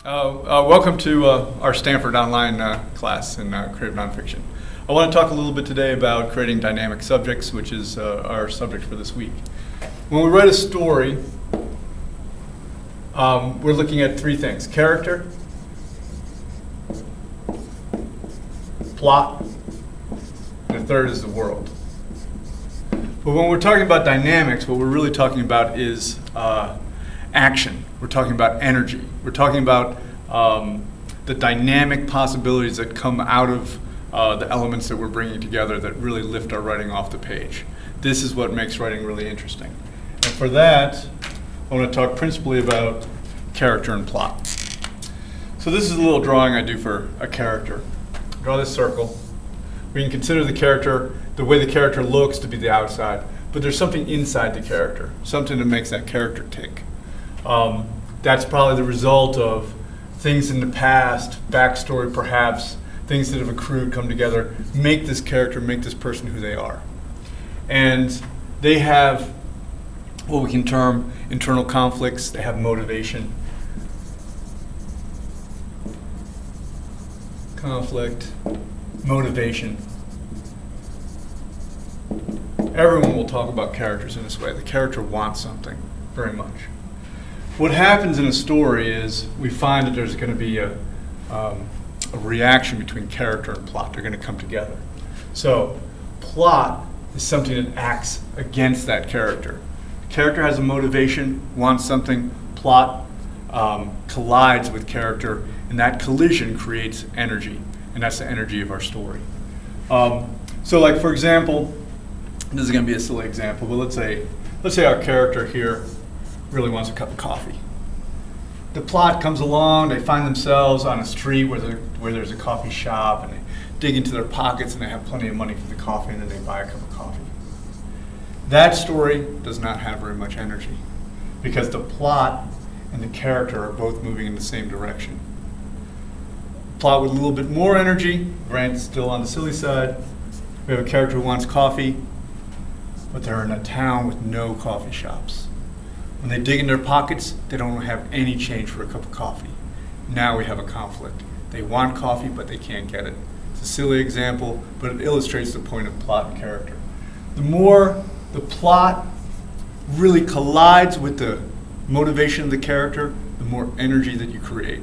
Welcome to our Stanford Online class in creative nonfiction. I want to talk a little bit today about creating dynamic subjects, which is our subject for this week. When we write a story, we're looking at three things: character, plot, and the third is the world. But when we're talking about dynamics, what we're really talking about is action. We're talking about energy. We're talking about the dynamic possibilities that come out of the elements that we're bringing together that really lift our writing off the page. This is what makes writing really interesting. And for that, I want to talk principally about character and plot. So this is a little drawing I do for a character. Draw this circle. We can consider the character, the way the character looks, to be the outside, but there's something inside the character, something that makes that character tick. That's probably the result of things in the past, backstory perhaps, things that have accrued, come together, make this character, make this person who they are. And they have what we can term internal conflicts. They have motivation. Conflict, motivation. Everyone will talk about characters in this way. The character wants something very much. What happens in a story is we find that there's going to be a reaction between character and plot. They're going to come together. So plot is something that acts against that character. The character has a motivation, wants something. Plot collides with character, and that collision creates energy, and that's the energy of our story. So like, for example, this is going to be a silly example, but let's say our character here really wants a cup of coffee. The plot comes along, they find themselves on a street where there's a coffee shop, and they dig into their pockets and they have plenty of money for the coffee, and then they buy a cup of coffee. That story does not have very much energy because the plot and the character are both moving in the same direction. Plot with a little bit more energy, Grant's still on the silly side. We have a character who wants coffee, but they're in a town with no coffee shops. When they dig in their pockets, they don't have any change for a cup of coffee. Now we have a conflict. They want coffee, but they can't get it. It's a silly example, but it illustrates the point of plot and character. The more the plot really collides with the motivation of the character, the more energy that you create.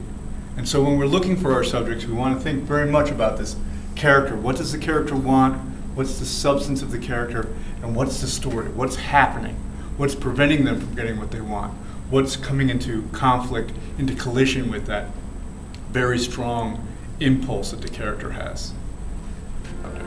And so when we're looking for our subjects, we want to think very much about this character. What does the character want? What's the substance of the character? And what's the story? What's happening? What's preventing them from getting what they want? What's coming into conflict, into collision with that very strong impulse that the character has? Okay.